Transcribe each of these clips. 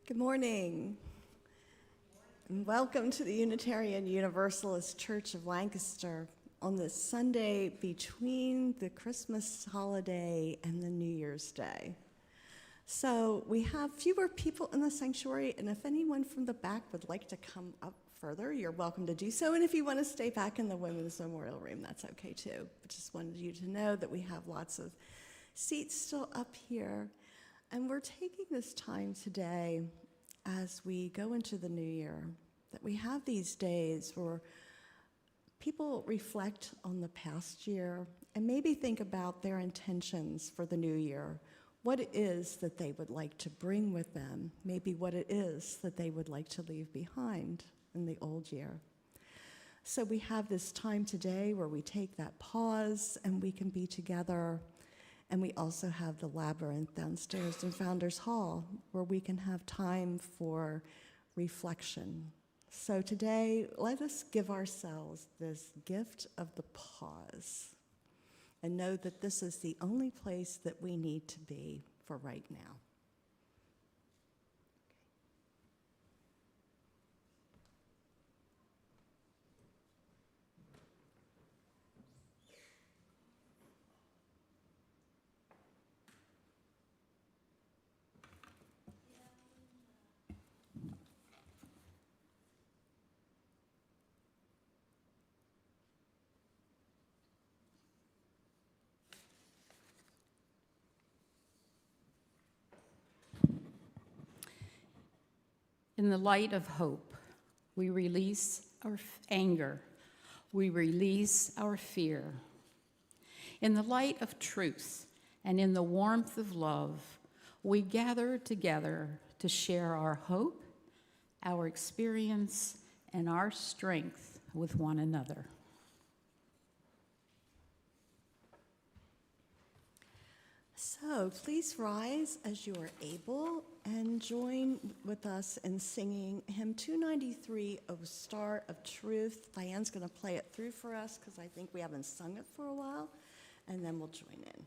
Good morning, and welcome to the Unitarian Universalist Church of Lancaster on this Sunday between the Christmas holiday and the New Year's Day. So we have fewer people in the sanctuary, and if anyone from the back would like to come up further, you're welcome to do so. And if you want to stay back in the Women's Memorial Room, that's okay too. But just wanted you to know that we have lots of seats still up here. And we're taking this time today as we go into the new year, that we have these days where people reflect on the past year and maybe think about their intentions for the new year, what it is that they would like to bring with them, maybe what it is that they would like to leave behind in the old year. So we have this time today where we take that pause and we can be together. And we also have the Labyrinth downstairs in Founders Hall, where we can have time for reflection. So today, let us give ourselves this gift of the pause and know that this is the only place that we need to be for right now. In the light of hope, we release our anger. We release our fear. In the light of truth and in the warmth of love, we gather together to share our hope, our experience, and our strength with one another. So please rise as you are able and join with us in singing hymn 293, O Star of Truth. Diane's going to play it through for us because I think we haven't sung it for a while, and then we'll join in.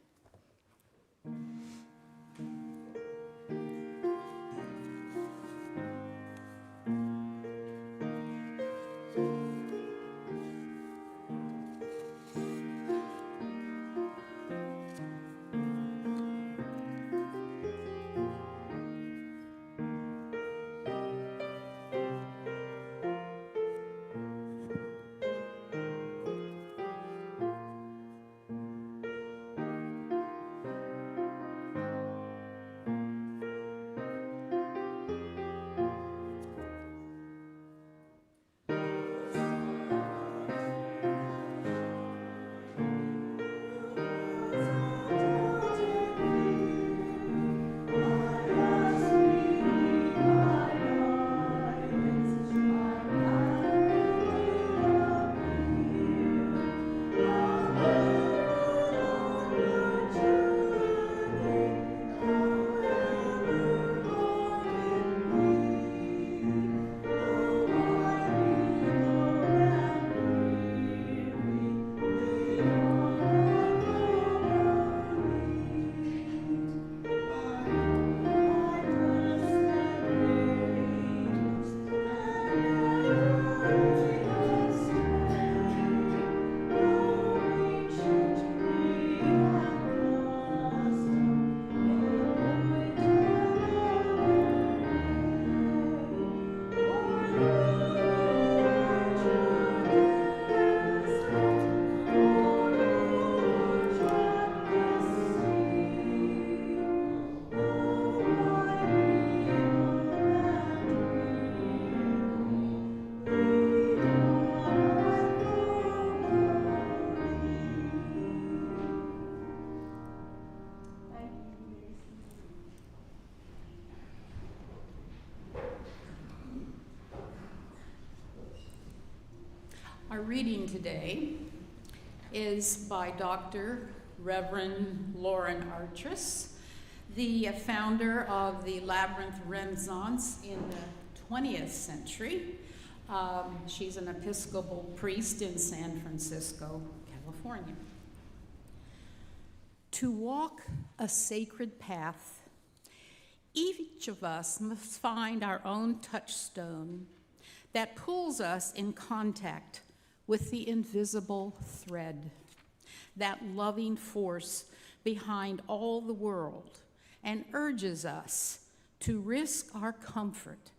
Our reading today is by Dr. Reverend Lauren Artress, the founder of the Labyrinth Renaissance in the 20th century. She's an Episcopal priest in San Francisco, California. To walk a sacred path Each of us must find our own touchstone that pulls us in contact with the invisible thread, that loving force behind all the world, and urges us to risk our comfort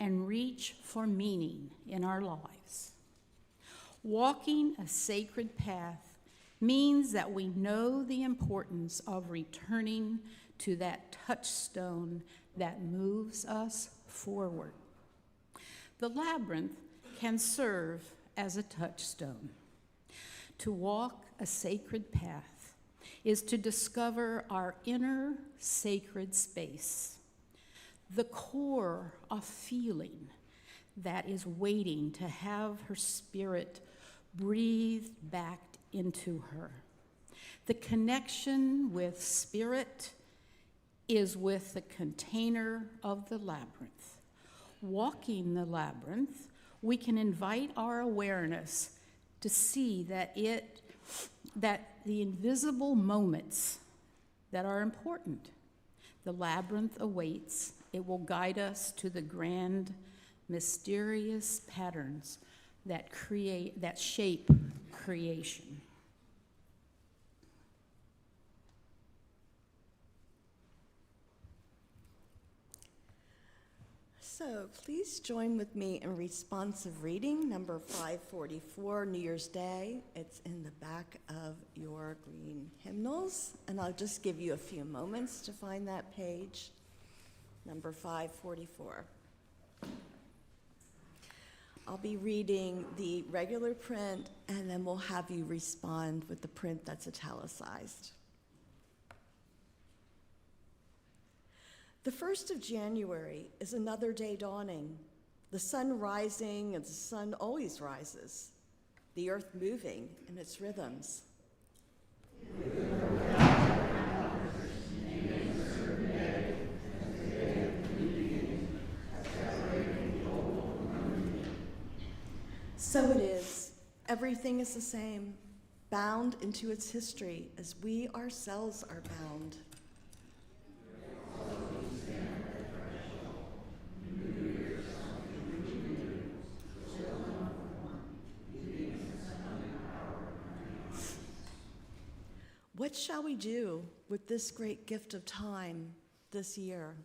and reach for meaning in our lives. Walking a sacred path means that we know the importance of returning to that touchstone that moves us forward. The labyrinth can serve as a touchstone. To walk a sacred path is to discover our inner sacred space, the core of feeling that is waiting to have her spirit breathed back into her. The connection with spirit is with the container of the labyrinth. Walking the labyrinth, we can invite our awareness to see that the invisible moments that are important. The labyrinth awaits. It will guide us to the grand, mysterious patterns that shape creation. So please join with me in responsive reading, number 544, New Year's Day. It's in the back of your green hymnals, and I'll just give you a few moments to find that page, number 544. I'll be reading the regular print, and then we'll have you respond with the print that's italicized. The 1st of January is another day dawning, the sun rising as the sun always rises, the earth moving in its rhythms. So it is, everything is the same, bound into its history as we ourselves are bound. What shall we do with this great gift of time this year?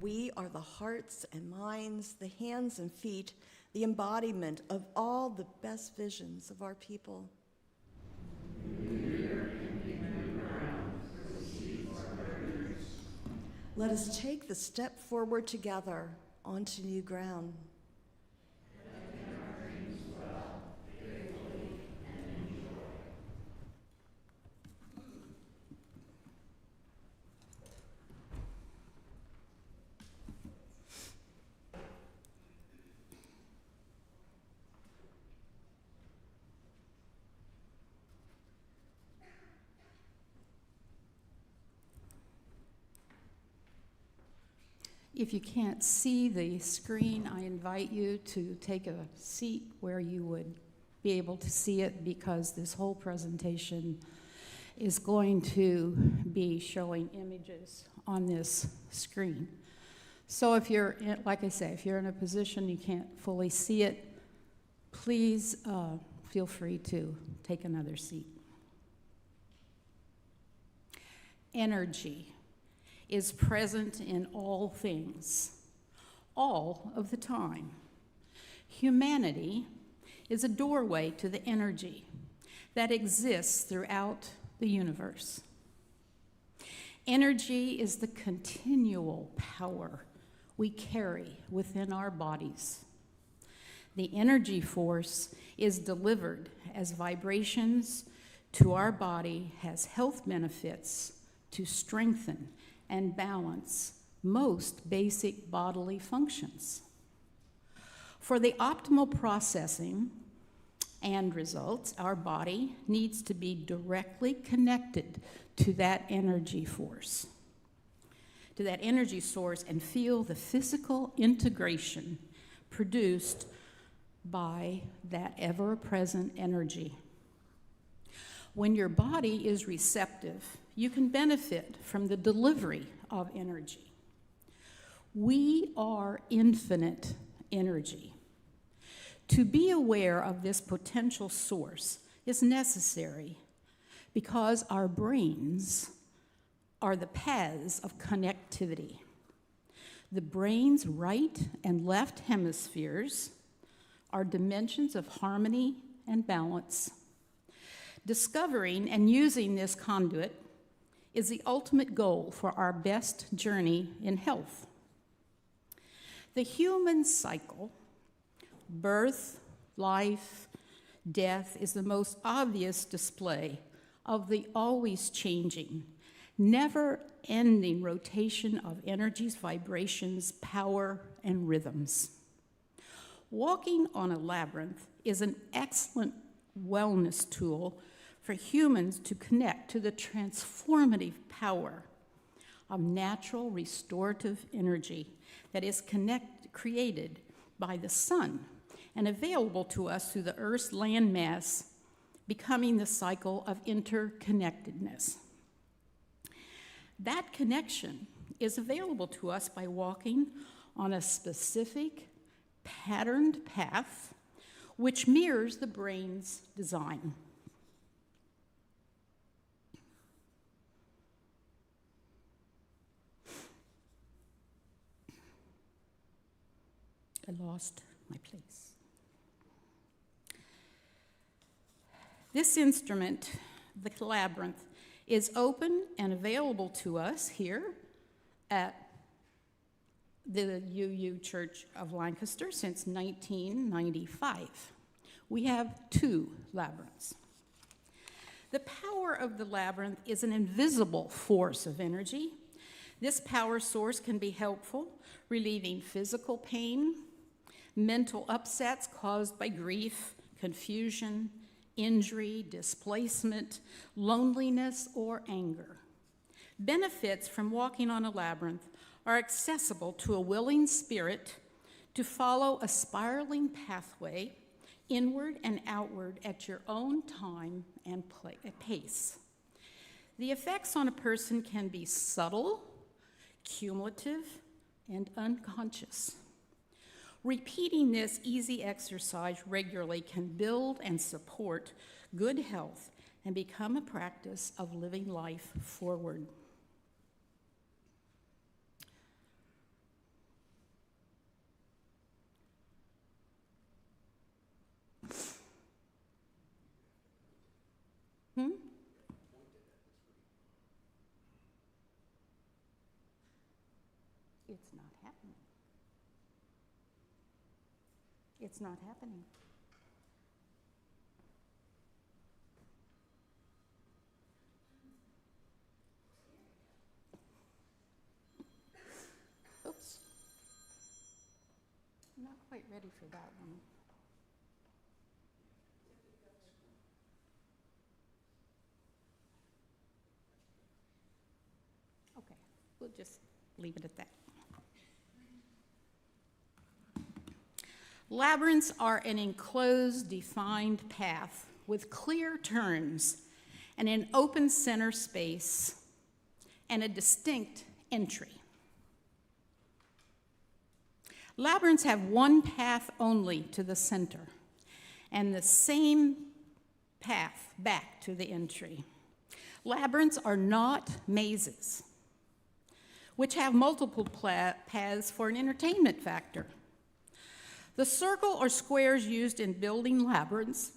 We are the hearts and minds, the hands and feet, the embodiment of all the best visions of our people. Let us take the step forward together onto new ground. If you can't see the screen, I invite you to take a seat where you would be able to see it, because this whole presentation is going to be showing images on this screen. So if you're, like I say, if you're in a position you can't fully see it, please feel free to take another seat. Energy is present in all things, all of the time. Humanity is a doorway to the energy that exists throughout the universe. Energy is the continual power we carry within our bodies. The energy force is delivered as vibrations to our body, has health benefits to strengthen and balance most basic bodily functions. For the optimal processing and results, our body needs to be directly connected to that energy force, to that energy source, and feel the physical integration produced by that ever-present energy. When your body is receptive, you can benefit from the delivery of energy. We are infinite energy. To be aware of this potential source is necessary because our brains are the paths of connectivity. The brain's right and left hemispheres are dimensions of harmony and balance. Discovering and using this conduit is the ultimate goal for our best journey in health. The human cycle, birth, life, death, is the most obvious display of the always changing, never-ending rotation of energies, vibrations, power, and rhythms. Walking on a labyrinth is an excellent wellness tool for humans to connect to the transformative power of natural restorative energy that is created by the sun and available to us through the Earth's landmass, becoming the cycle of interconnectedness. That connection is available to us by walking on a specific patterned path which mirrors the brain's design. I lost my place. This instrument, the Labyrinth, is open and available to us here at the UU Church of Lancaster since 1995. We have 2 labyrinths. The power of the labyrinth is an invisible force of energy. This power source can be helpful, relieving physical pain, mental upsets caused by grief, confusion, injury, displacement, loneliness, or anger. Benefits from walking on a labyrinth are accessible to a willing spirit to follow a spiraling pathway inward and outward at your own time and pace. The effects on a person can be subtle, cumulative, and unconscious. Repeating this easy exercise regularly can build and support good health and become a practice of living life forward. It's not happening. It's not happening. Oops. I'm not quite ready for that one. Okay, we'll just leave it at that. Labyrinths are an enclosed, defined path with clear turns and an open center space and a distinct entry. Labyrinths have one path only to the center and the same path back to the entry. Labyrinths are not mazes, which have multiple paths for an entertainment factor. The circle or squares used in building labyrinths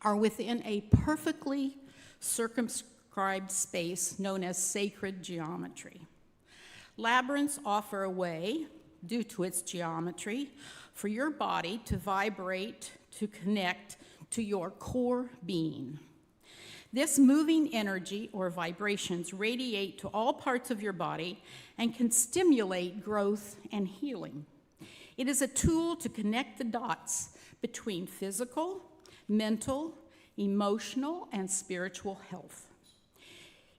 are within a perfectly circumscribed space known as sacred geometry. Labyrinths offer a way, due to its geometry, for your body to vibrate, to connect to your core being. This moving energy or vibrations radiate to all parts of your body and can stimulate growth and healing. It is a tool to connect the dots between physical, mental, emotional, and spiritual health.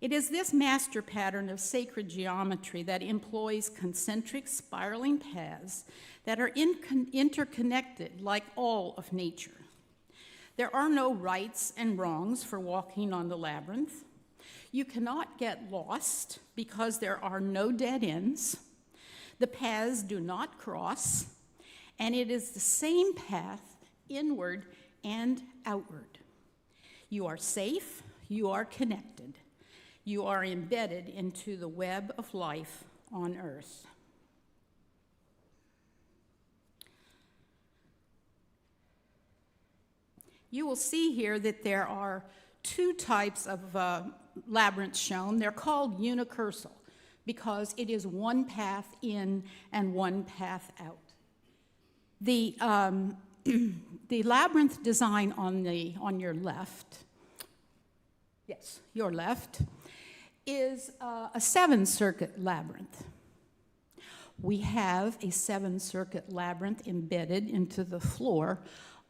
It is this master pattern of sacred geometry that employs concentric spiraling paths that are interconnected like all of nature. There are no rights and wrongs for walking on the labyrinth. You cannot get lost because there are no dead ends. The paths do not cross, and it is the same path inward and outward. You are safe, you are connected, you are embedded into the web of life on earth. You will see here that there are two types of labyrinths shown. They're called unicursal because it is one path in and one path out. The the labyrinth design on your left, yes, your left, is a 7-circuit labyrinth. We have a 7-circuit labyrinth embedded into the floor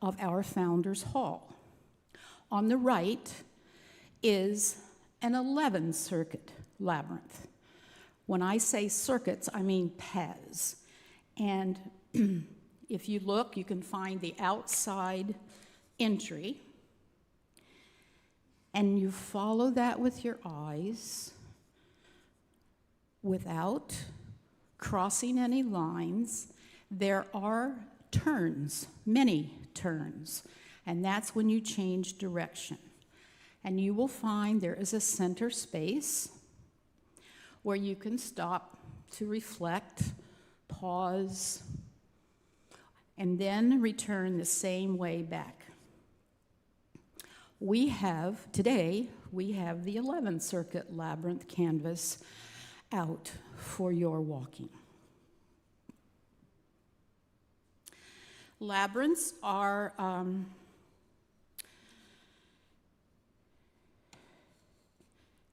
of our Founders Hall. On the right is an 11-circuit labyrinth. When I say circuits, I mean paths. And if you look, you can find the outside entry, and you follow that with your eyes without crossing any lines. There are turns, many turns, and that's when you change direction. And you will find there is a center space where you can stop to reflect, pause, and then return the same way back. Today, we have the 11-circuit labyrinth canvas out for your walking. Labyrinths are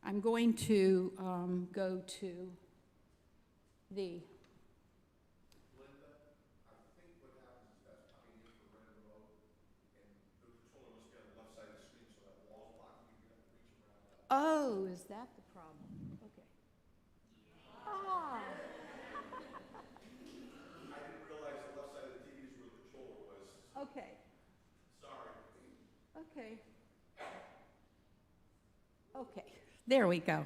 I'm going to go to the Oh, is that the problem? Okay. Ah. I didn't realize the left side of the TV is where the controller was. Okay. Sorry. Okay. Okay. There we go.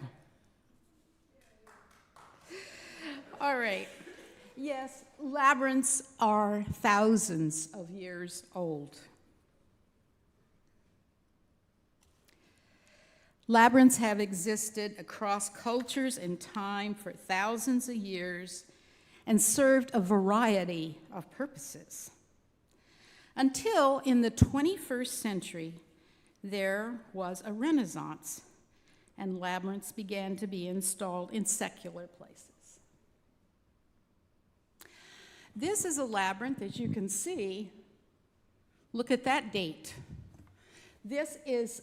All right. Yes, labyrinths are thousands of years old. Labyrinths have existed across cultures and time for thousands of years and served a variety of purposes. Until in the 21st century, there was a renaissance, and labyrinths began to be installed in secular places. This is a labyrinth, as you can see. Look at that date. This is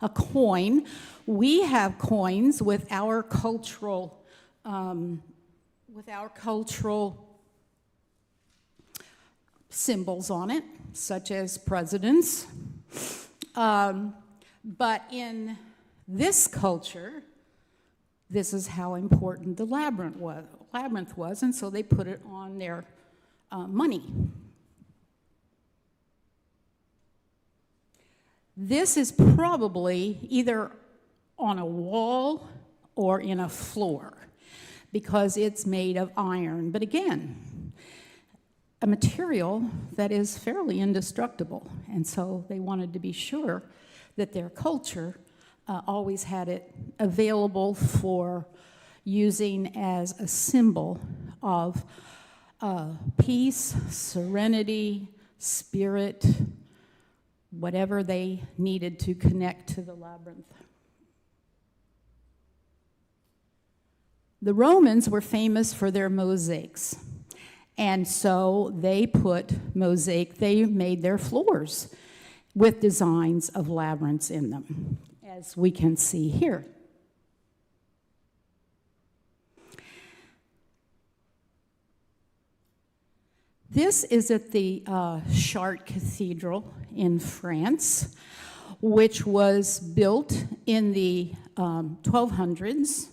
a coin. We have coins with our cultural symbols on it, such as presidents. But in this culture, this is how important the labyrinth was, and so they put it on their money. This is probably either on a wall or in a floor because it's made of iron. But again, a material that is fairly indestructible. And so they wanted to be sure that their culture always had it available for using as a symbol of peace, serenity, spirit, whatever they needed to connect to the labyrinth. The Romans were famous for their mosaics, and so they made their floors with designs of labyrinths in them, as we can see here. This is at the Chartres Cathedral in France, which was built in the 1200s,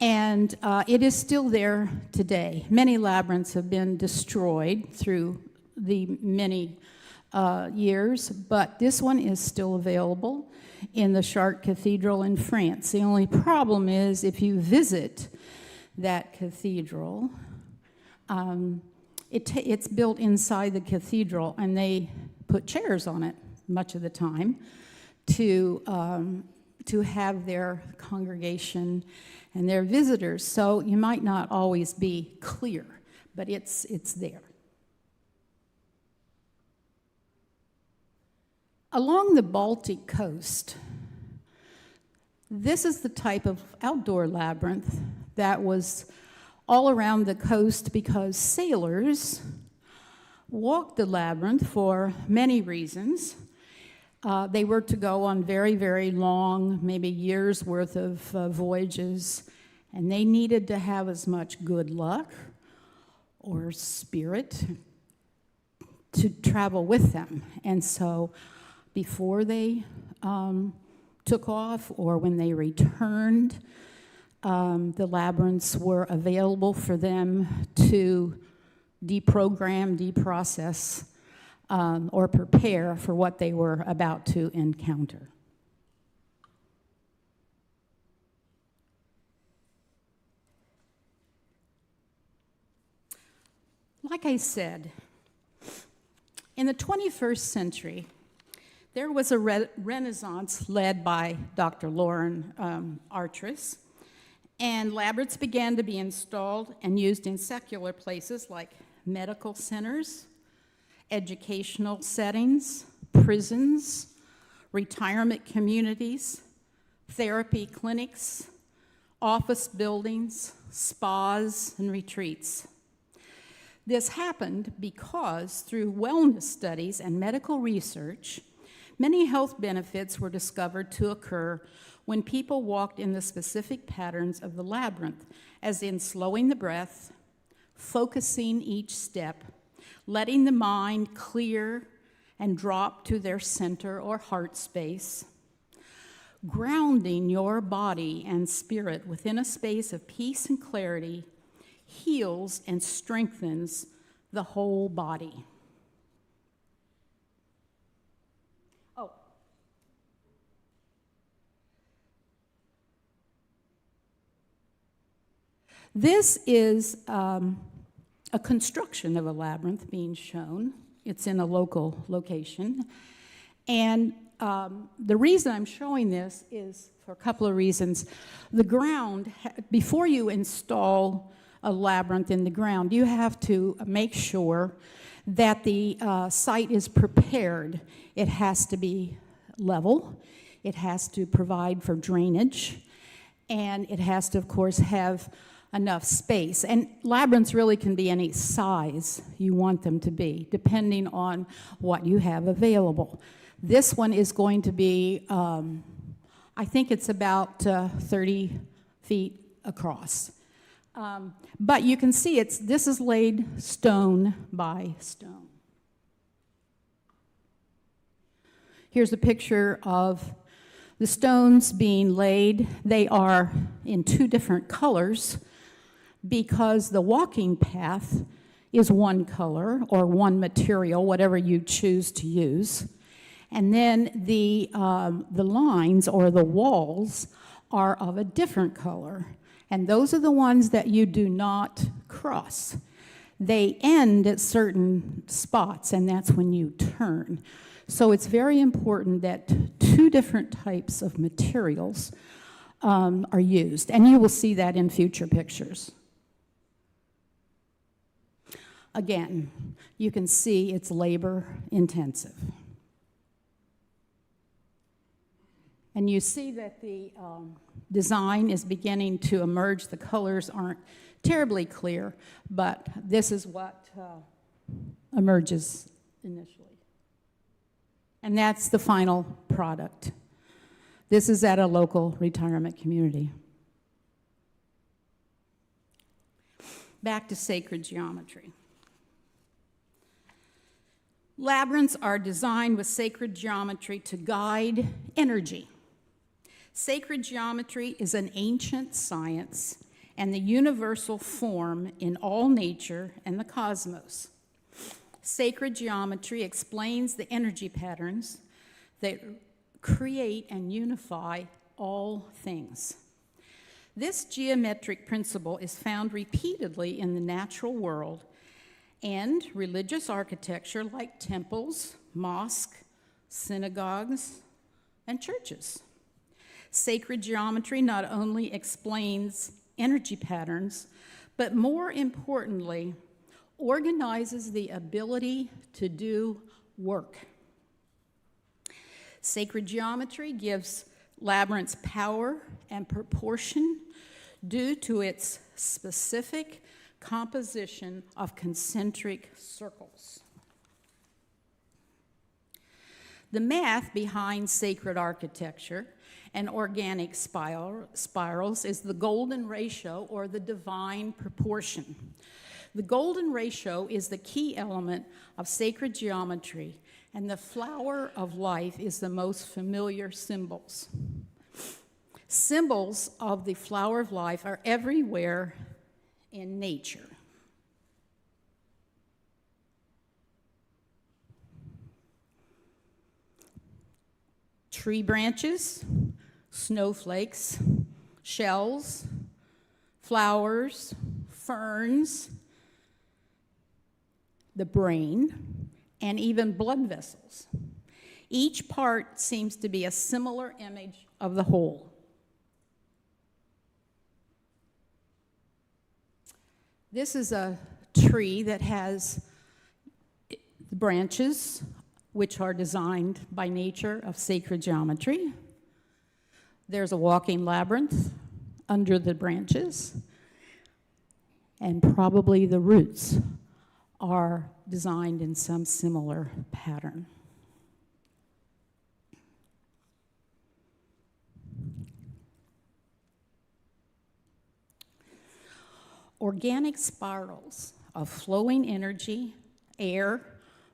and it is still there today. Many labyrinths have been destroyed through the many years, but this one is still available in the Chartres Cathedral in France. The only problem is if you visit that cathedral, it's built inside the cathedral, and they put chairs on it much of the time to have their congregation and their visitors. So you might not always be clear, but it's there. Along the Baltic coast, this is the type of outdoor labyrinth that was all around the coast because sailors walked the labyrinth for many reasons. They were to go on very, very long, maybe years' worth of voyages, and they needed to have as much good luck or spirit to travel with them. And so before they took off or when they returned, the labyrinths were available for them to deprogram, deprocess, or prepare for what they were about to encounter. Like I said, in the 21st century, there was a renaissance led by Dr. Lauren Artris, and labyrinths began to be installed and used in secular places like medical centers, educational settings, prisons, retirement communities, therapy clinics, office buildings, spas, and retreats. This happened because through wellness studies and medical research, many health benefits were discovered to occur when people walked in the specific patterns of the labyrinth, as in slowing the breath, focusing each step, letting the mind clear and drop to their center or heart space, grounding your body and spirit within a space of peace and clarity heals and strengthens the whole body. This is a construction of a labyrinth being shown. It's in a local location. And the reason I'm showing this is for a couple of reasons. The ground, before you install a labyrinth in the ground, you have to make sure that the site is prepared. It has to be level. It has to provide for drainage. And it has to, of course, have enough space. And labyrinths really can be any size you want them to be, depending on what you have available. This one is going to be, I think it's about 30 feet across. But you can see this is laid stone by stone. Here's a picture of the stones being laid. They are in two different colors, because the walking path is one color or one material, whatever you choose to use. And then the lines or the walls are of a different color. And those are the ones that you do not cross. They end at certain spots, and that's when you turn. So it's very important that two different types of materials are used. And you will see that in future pictures. Again, you can see it's labor intensive. And you see that the design is beginning to emerge. The colors aren't terribly clear, but this is what emerges initially. And that's the final product. This is at a local retirement community. Back to sacred geometry. Labyrinths are designed with sacred geometry to guide energy. Sacred geometry is an ancient science and the universal form in all nature and the cosmos. Sacred geometry explains the energy patterns that create and unify all things. This geometric principle is found repeatedly in the natural world and religious architecture like temples, mosques, synagogues, and churches. Sacred geometry not only explains energy patterns, but more importantly, organizes the ability to do work. Sacred geometry gives labyrinths power and proportion due to its specific composition of concentric circles. The math behind sacred architecture and organic spirals is the golden ratio, or the divine proportion. The golden ratio is the key element of sacred geometry, and the flower of life is the most familiar symbols. Symbols of the flower of life are everywhere in nature. Tree branches, snowflakes, shells, flowers, ferns, the brain, and even blood vessels. Each part seems to be a similar image of the whole. This is a tree that has the branches, which are designed by nature of sacred geometry. There's a walking labyrinth under the branches, and probably the roots are designed in some similar pattern. Organic spirals of flowing energy, air,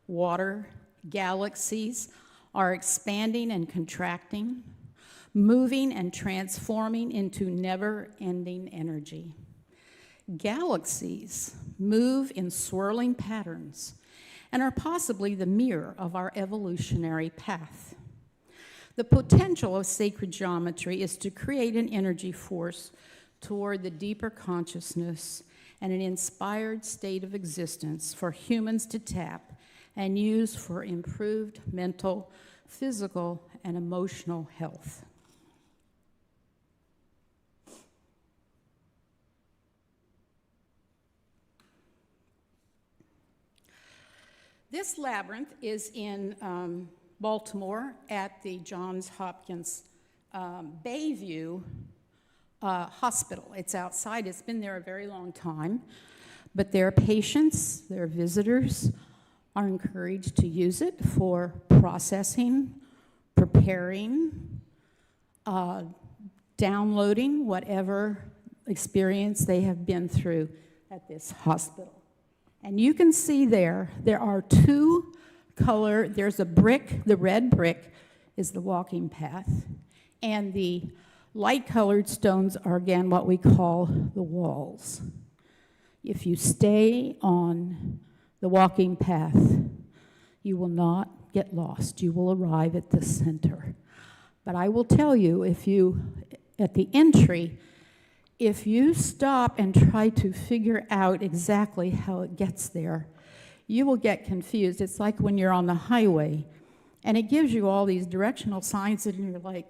water, galaxies are expanding and contracting, moving and transforming into never-ending energy. Galaxies move in swirling patterns and are possibly the mirror of our evolutionary path. The potential of sacred geometry is to create an energy force toward the deeper consciousness and an inspired state of existence for humans to tap and use for improved mental, physical, and emotional health. This labyrinth is in Baltimore at the Johns Hopkins Bayview Hospital. It's outside. It's been there a very long time. But their patients, their visitors, are encouraged to use it for processing, preparing, downloading whatever experience they have been through at this hospital. And you can see there are two there's a brick, the red brick is the walking path, and the light-colored stones are, again, what we call the walls. If you stay on the walking path, you will not get lost. You will arrive at the center. But I will tell you, at the entry, if you stop and try to figure out exactly how it gets there, you will get confused. It's like when you're on the highway, and it gives you all these directional signs, and you're like,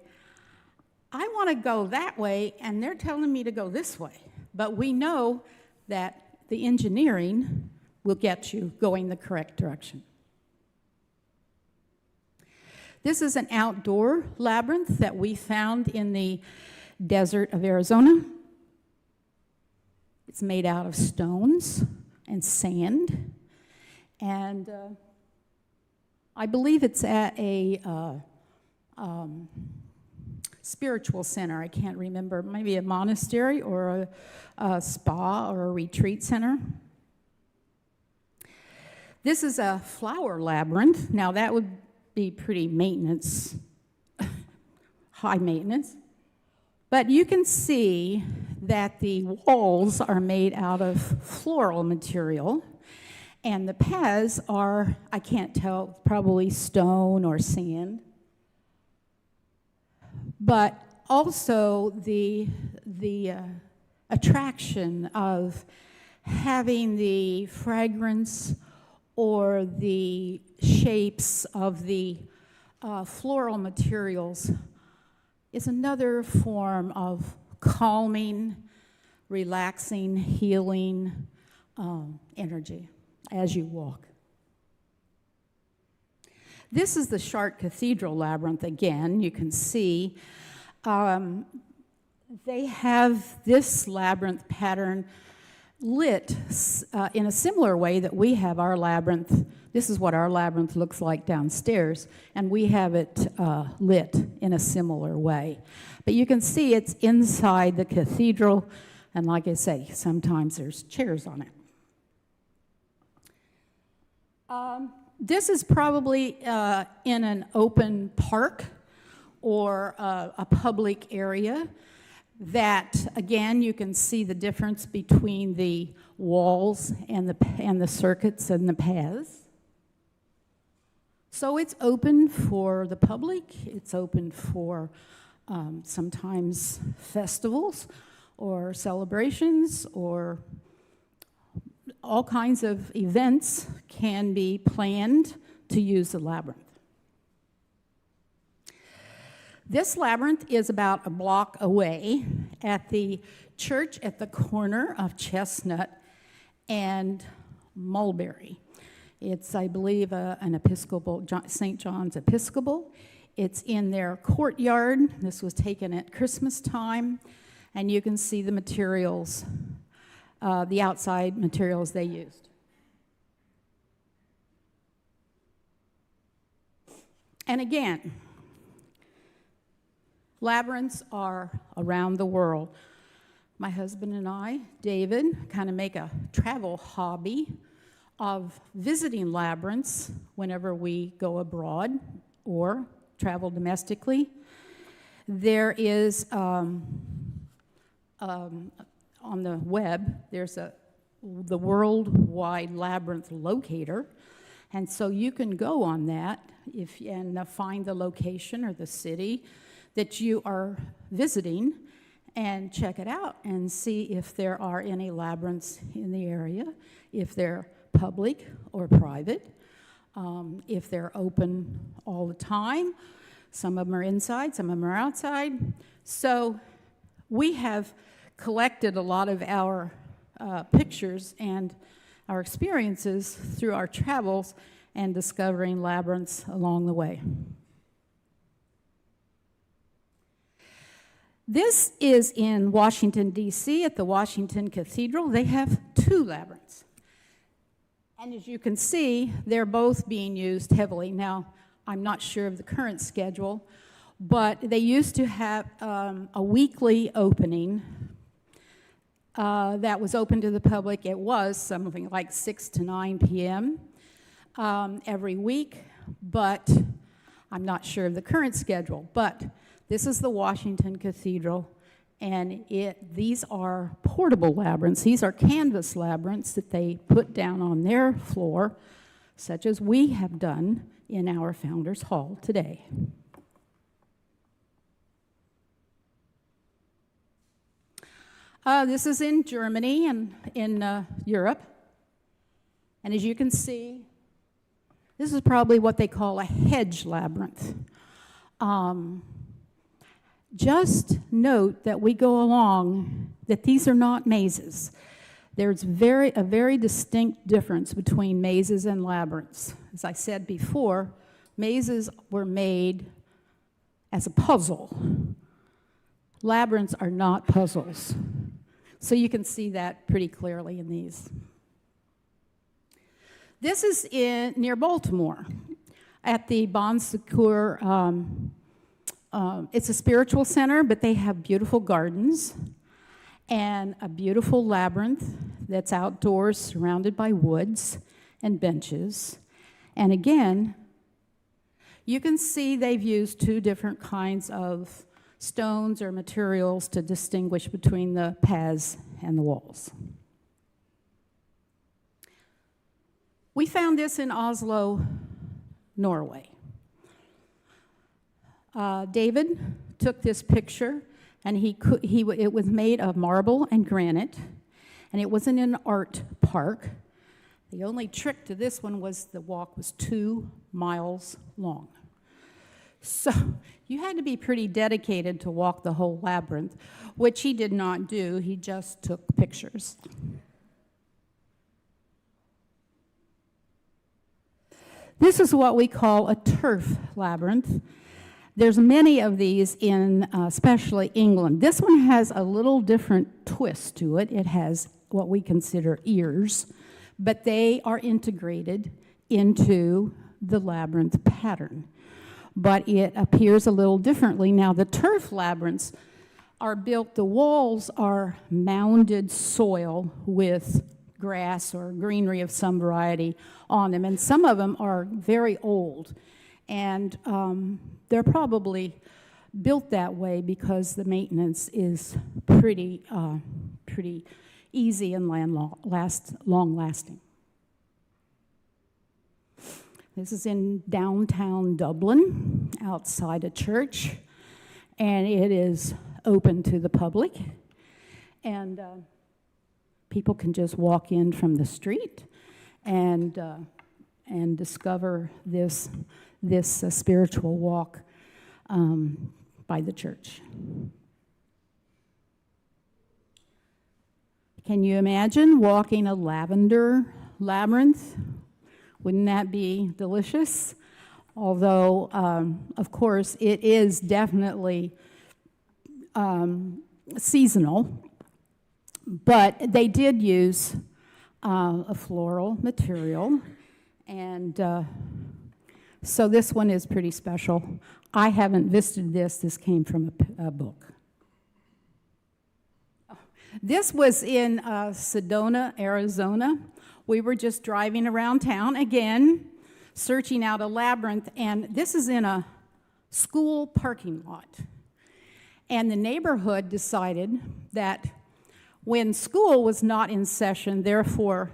I want to go that way, and they're telling me to go this way. But we know that the engineering will get you going the correct direction. This is an outdoor labyrinth that we found in the desert of Arizona. It's made out of stones and sand. And I believe it's at a spiritual center. I can't remember, maybe a monastery or a spa or a retreat center. This is a flower labyrinth. Now that would be pretty maintenance, high maintenance. But you can see that the walls are made out of floral material, and the paths are, I can't tell, probably stone or sand. But also the attraction of having the fragrance or the shapes of the floral materials is another form of calming, relaxing, healing energy as you walk. This is the Chartres Cathedral Labyrinth again. You can see they have this labyrinth pattern lit in a similar way that we have our labyrinth. This is what our labyrinth looks like downstairs, and we have it lit in a similar way. But you can see it's inside the cathedral, and like I say, sometimes there's chairs on it. This is probably in an open park or a public area that, again, you can see the difference between the walls and the circuits and the paths. So it's open for the public. It's open for sometimes festivals or celebrations, or all kinds of events can be planned to use the labyrinth. This labyrinth is about a block away at the church at the corner of Chestnut and Mulberry. It's, I believe, an Episcopal, St. John's Episcopal. It's in their courtyard. This was taken at Christmas time, and you can see the materials, the outside materials they used. And again, labyrinths are around the world. My husband and I, David, kind of make a travel hobby of visiting labyrinths whenever we go abroad or travel domestically. There is, on the web, there's the Worldwide Labyrinth Locator, and so you can go on that and find the location or the city that you are visiting and check it out and see if there are any labyrinths in the area, if they're public or private, if they're open all the time. Some of them are inside, some of them are outside. So we have collected a lot of our pictures and our experiences through our travels and discovering labyrinths along the way. This is in Washington, D.C., at the Washington Cathedral. They have 2 labyrinths. And as you can see, they're both being used heavily. Now, I'm not sure of the current schedule, but they used to have a weekly opening that was open to the public. It was something like 6 to 9 p.m. Every week, but I'm not sure of the current schedule. But this is the Washington Cathedral, and these are portable labyrinths. These are canvas labyrinths that they put down on their floor, such as we have done in our Founders Hall today. This is in Germany and in Europe, and as you can see, this is probably what they call a hedge labyrinth. Just note that we go along, that these are not mazes. There's a very distinct difference between mazes and labyrinths. As I said before, mazes were made as a puzzle. Labyrinths are not puzzles. So you can see that pretty clearly in these. This is near Baltimore at the Bon Secours. It's a spiritual center, but they have beautiful gardens and a beautiful labyrinth that's outdoors surrounded by woods. and benches. And again, you can see they've used two different kinds of stones or materials to distinguish between the paths and the walls. We found this in Oslo, Norway. David took this picture, and it was made of marble and granite, and it was in an art park. The only trick to this one was the walk was 2 miles long. So you had to be pretty dedicated to walk the whole labyrinth, which he did not do. He just took pictures. This is what we call a turf labyrinth. There's many of these in especially England. This one has a little different twist to it. It has what we consider ears, but they are integrated into the labyrinth pattern. But it appears a little differently. Now, the turf labyrinths are built, the walls are mounded soil with grass or greenery of some variety on them, and some of them are very old. And they're probably built that way because the maintenance is pretty easy and long-lasting. This is in downtown Dublin, outside a church, and it is open to the public. And people can just walk in from the street and discover this spiritual walk by the church. Can you imagine walking a lavender labyrinth? Wouldn't that be delicious? Although, of course, it is definitely seasonal, but they did use a floral material, and so this one is pretty special. I haven't visited this. This came from a book. This was in Sedona, Arizona. We were just driving around town, again, searching out a labyrinth, and this is in a school parking lot. And the neighborhood decided that when school was not in session, therefore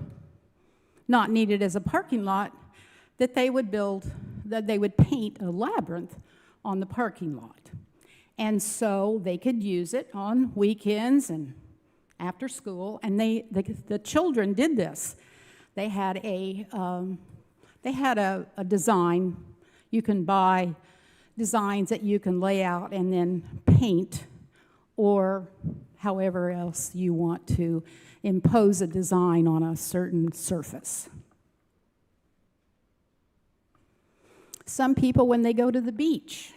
not needed as a parking lot, that they would paint a labyrinth on the parking lot. And so they could use it on weekends and after school, and the children did this. They had a design. You can buy designs that you can lay out and then paint, or however else you want to impose a design on a certain surface. Some people, when they go to the beach,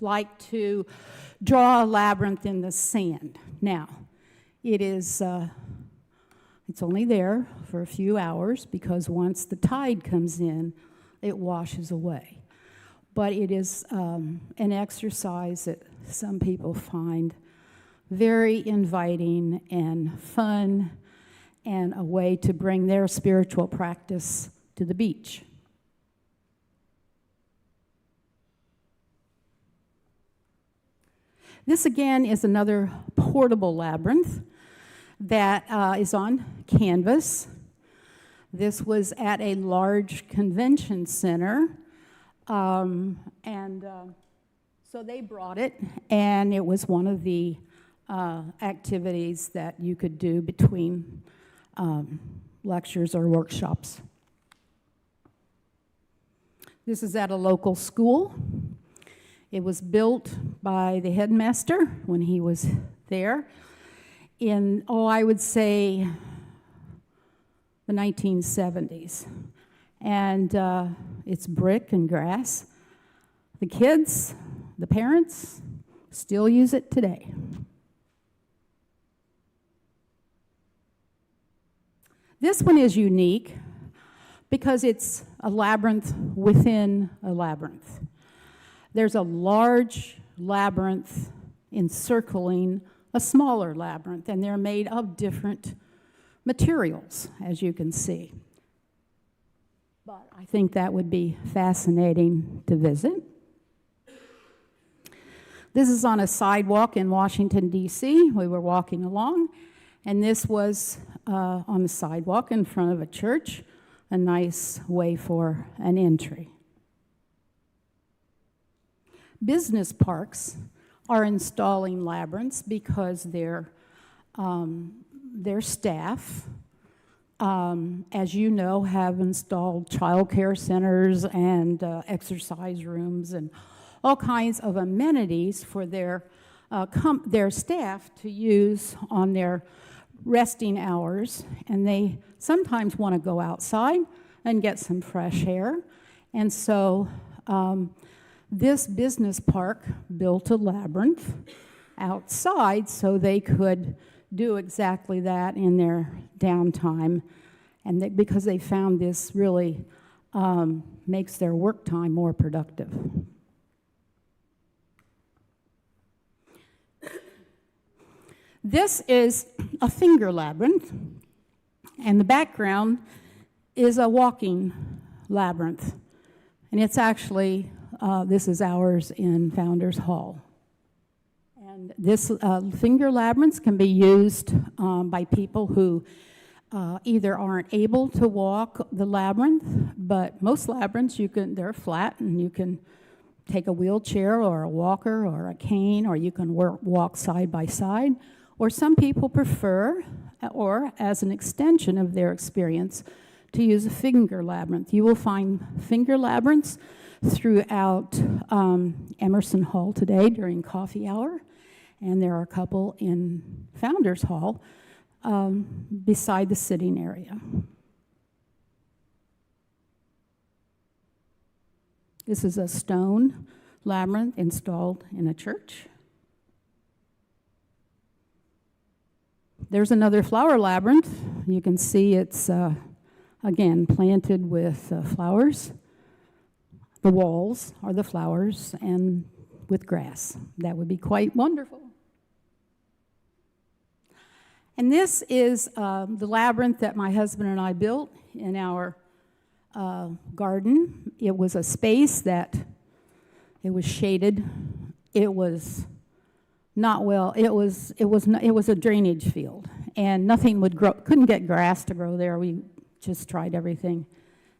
like to draw a labyrinth in the sand. Now, it's only there for a few hours because once the tide comes in, it washes away. But it is an exercise that some people find very inviting and fun, and a way to bring their spiritual practice to the beach. This again is another portable labyrinth that is on canvas. This was at a large convention center, so they brought it, and it was one of the activities that you could do between lectures or workshops. This is at a local school. It was built by the headmaster when he was there in, I would say, the 1970s. And it's brick and grass. The kids, the parents, still use it today. This one is unique because it's a labyrinth within a labyrinth. There's a large labyrinth encircling a smaller labyrinth, and they're made of different materials, as you can see. but I think that would be fascinating to visit. This is on a sidewalk in Washington, D.C. We were walking along, and this was on the sidewalk in front of a church, a nice way for an entry. Business parks are installing labyrinths because their staff, as you know, have installed child care centers and exercise rooms and all kinds of amenities for their staff to use on their resting hours, and they sometimes want to go outside and get some fresh air. And so this business park built a labyrinth outside so they could do exactly that in their downtime, and because they found this really makes their work time more productive. This is a finger labyrinth, and the background is a walking labyrinth. And it's actually, this is ours in Founders Hall. And this finger labyrinths can be used by people who either aren't able to walk the labyrinth, but most labyrinths, they're flat, and you can take a wheelchair or a walker or a cane, or you can walk side by side. Or some people prefer, or as an extension of their experience, to use a finger labyrinth. You will find finger labyrinths throughout Emerson Hall today during coffee hour, and there are a couple in Founders Hall beside the sitting area. This is a stone labyrinth installed in a church. There's another flower labyrinth. You can see it's, again, planted with flowers. The walls are the flowers and with grass. That would be quite wonderful. And this is the labyrinth that my husband and I built in our garden. It was a space that it was shaded. It was not well. It was a drainage field, and nothing would grow. Couldn't get grass to grow there. We just tried everything,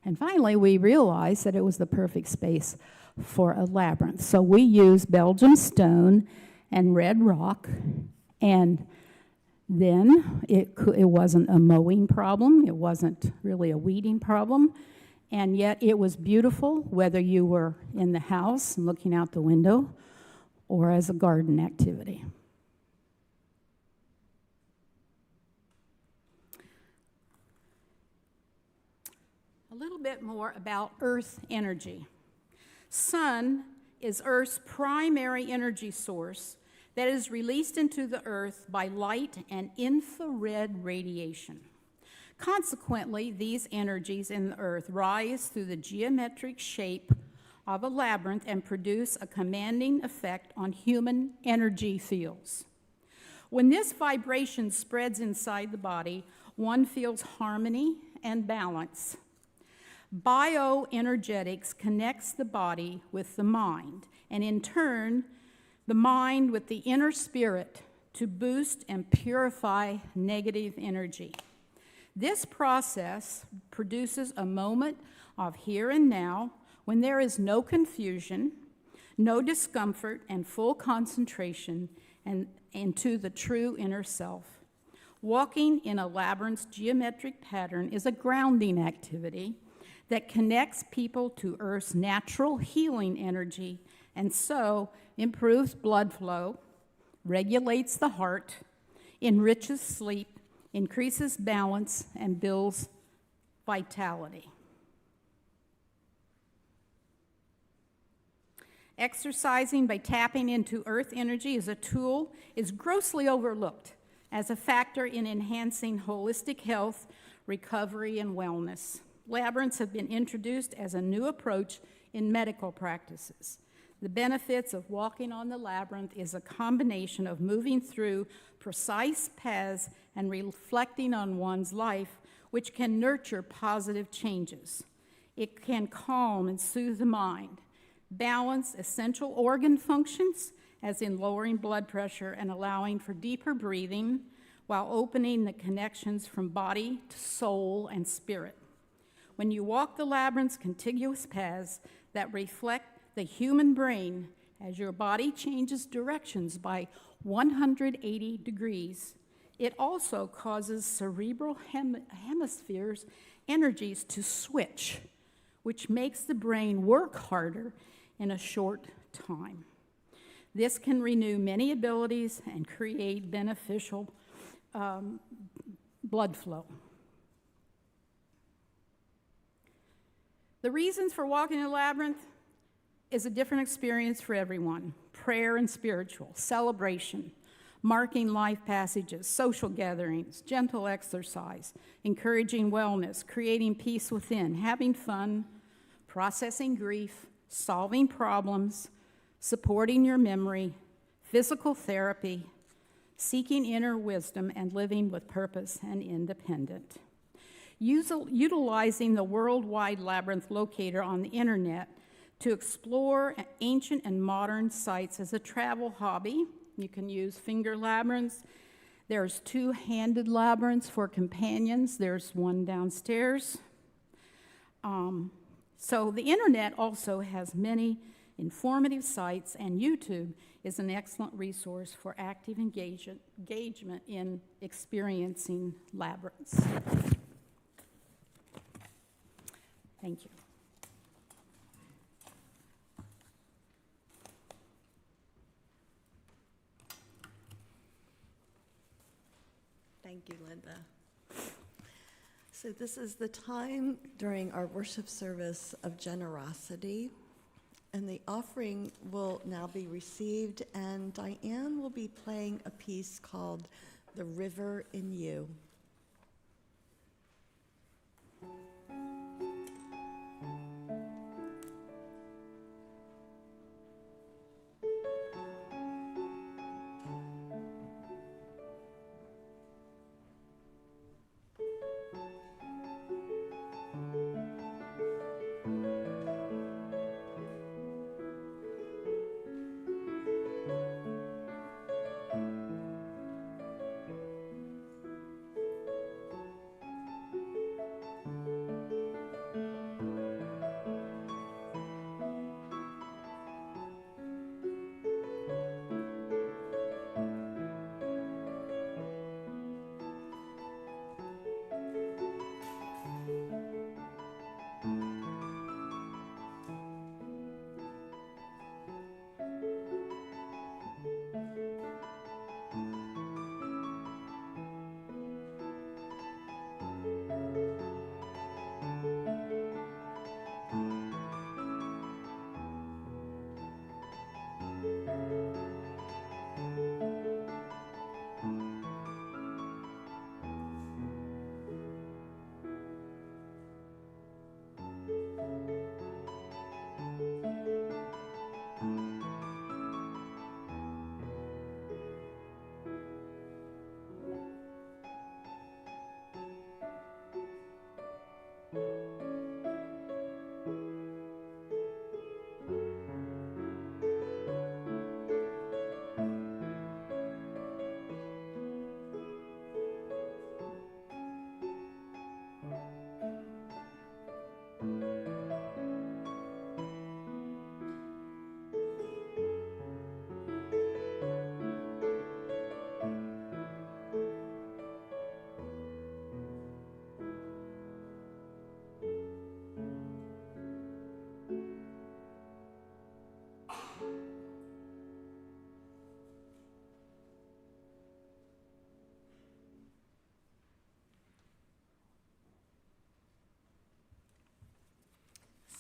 and finally we realized that it was the perfect space for a labyrinth. So we used Belgian stone and red rock, and then it wasn't a mowing problem. It wasn't really a weeding problem, and yet it was beautiful whether you were in the house and looking out the window, or as a garden activity. A little bit more about Earth energy. Sun is Earth's primary energy source that is released into the Earth by light and infrared radiation. Consequently, these energies in the Earth rise through the geometric shape of a labyrinth and produce a commanding effect on human energy fields. When this vibration spreads inside the body, one feels harmony and balance. Bioenergetics connects the body with the mind, and in turn, the mind with the inner spirit to boost and purify negative energy. This process produces a moment of here and now when there is no confusion, no discomfort, and full concentration into the true inner self. Walking in a labyrinth's geometric pattern is a grounding activity that connects people to Earth's natural healing energy, and so improves blood flow, regulates the heart, enriches sleep, increases balance, and builds vitality. Exercising by tapping into earth energy as a tool is grossly overlooked as a factor in enhancing holistic health, recovery, and wellness. Labyrinths have been introduced as a new approach in medical practices. The benefits of walking on the labyrinth is a combination of moving through precise paths and reflecting on one's life, which can nurture positive changes. It can calm and soothe the mind, balance essential organ functions, as in lowering blood pressure and allowing for deeper breathing, while opening the connections from body to soul and spirit. When you walk the labyrinth's contiguous paths that reflect the human brain as your body changes directions by 180 degrees, it also causes cerebral hemispheres' energies to switch, which makes the brain work harder in a short time. This can renew many abilities and create beneficial blood flow. The reasons for walking the labyrinth is a different experience for everyone. Prayer and spiritual, celebration, marking life passages, social gatherings, gentle exercise, encouraging wellness, creating peace within, having fun, processing grief, solving problems, supporting your memory, physical therapy, seeking inner wisdom, and living with purpose and independent. Utilizing the worldwide labyrinth locator on the internet to explore ancient and modern sites as a travel hobby. You can use finger labyrinths. There's two-handed labyrinths for companions. There's one downstairs. So the internet also has many informative sites, and YouTube is an excellent resource for active engagement in experiencing labyrinths. Thank you. Thank you, Linda. So this is the time during our worship service of generosity, and the offering will now be received, and Diane will be playing a piece called "The River in You."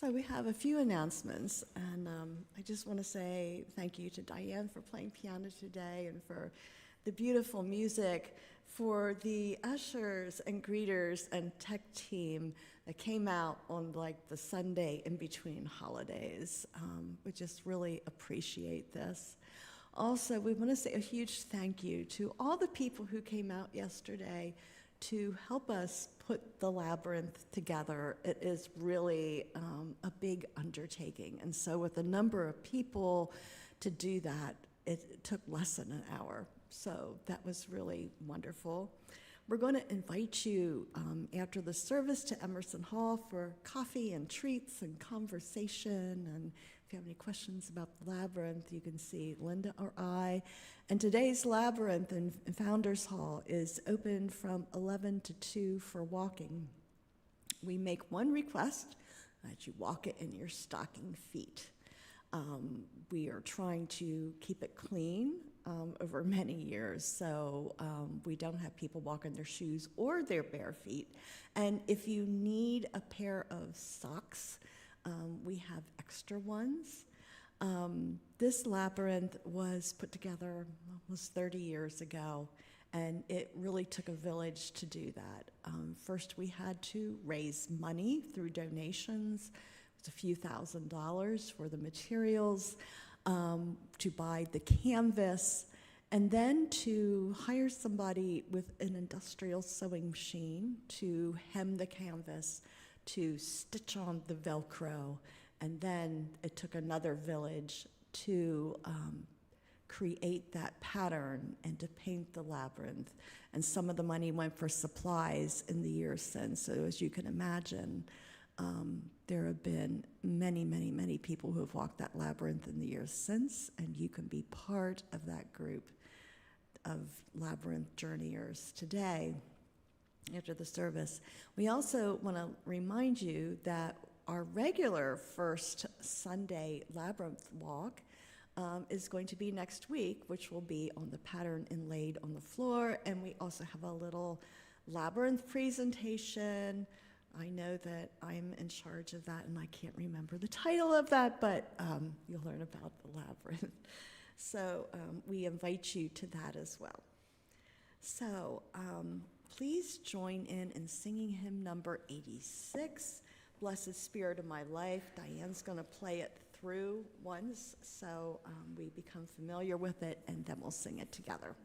So we have a few announcements, and I just want to say thank you to Diane for playing piano today and for the beautiful music, for the ushers and greeters and tech team that came out on like the Sunday in between holidays. We just really appreciate this. Also, we want to say a huge thank you to all the people who came out yesterday to help us put the labyrinth together. It is really a big undertaking. And so with a number of people to do that, it took less than an hour. So that was really wonderful. We're going to invite you after the service to Emerson Hall for coffee and treats and conversation. And if you have any questions about the Labyrinth, you can see Linda or I. And today's Labyrinth in Founders Hall is open from 11 to 2 for walking. We make one request, that you walk it in your stocking feet. We are trying to keep it clean over many years, so we don't have people walk in their shoes or their bare feet. And if you need a pair of socks, we have extra ones. This labyrinth was put together almost 30 years ago, and it really took a village to do that. First, we had to raise money through donations. It was a few $1,000s for the materials, to buy the canvas, and then to hire somebody with an industrial sewing machine to hem the canvas, to stitch on the Velcro, and then it took another village to create that pattern and to paint the labyrinth. And some of the money went for supplies in the years since. So as you can imagine, there have been many, many, many people who have walked that labyrinth in the years since, and you can be part of that group of labyrinth journeyers today after the service. We also want to remind you that our regular first Sunday labyrinth walk is going to be next week, which will be on the pattern inlaid on the floor, and we also have a little labyrinth presentation. I know that I'm in charge of that, and I can't remember the title of that, but you'll learn about the labyrinth. So we invite you to that as well. So please join in singing hymn number 86, Blessed Spirit of My Life. Diane's going to play it through once, so we become familiar with it, and then we'll sing it together.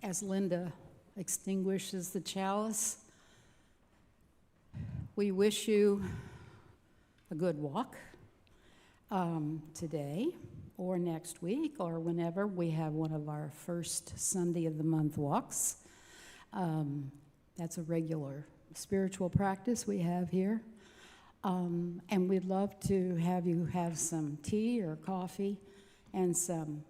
as Linda extinguishes the chalice, we wish you a good walk today or next week or whenever we have one of our first Sunday of the month walks. That's a regular spiritual practice we have here. And we'd love to have you have some tea or coffee and some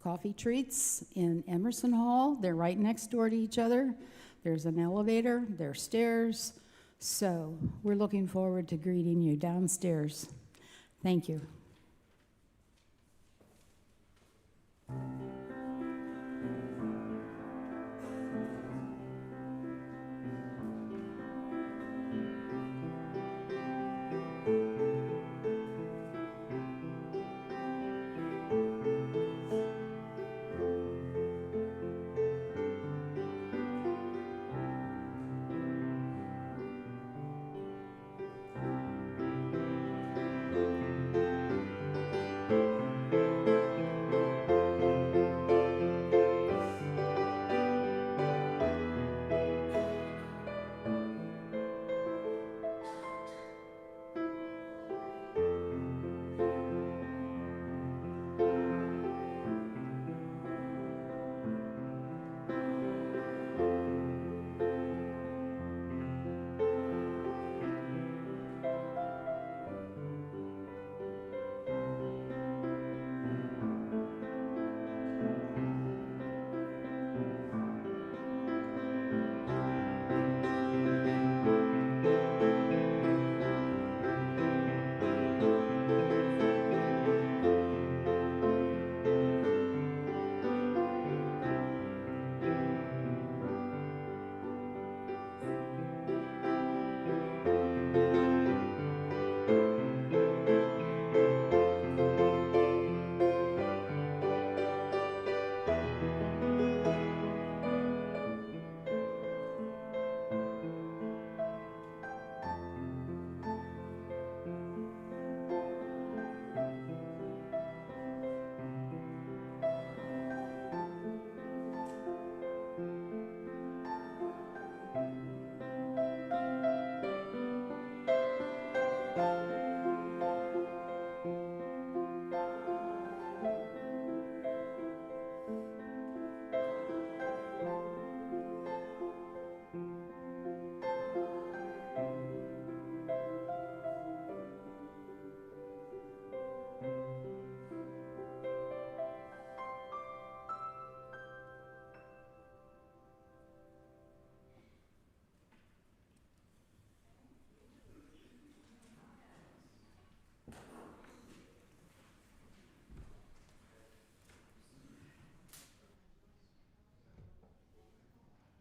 coffee treats in Emerson Hall. They're right next door to each other. There's an elevator, there's stairs. So we're looking forward to greeting you downstairs. Thank you.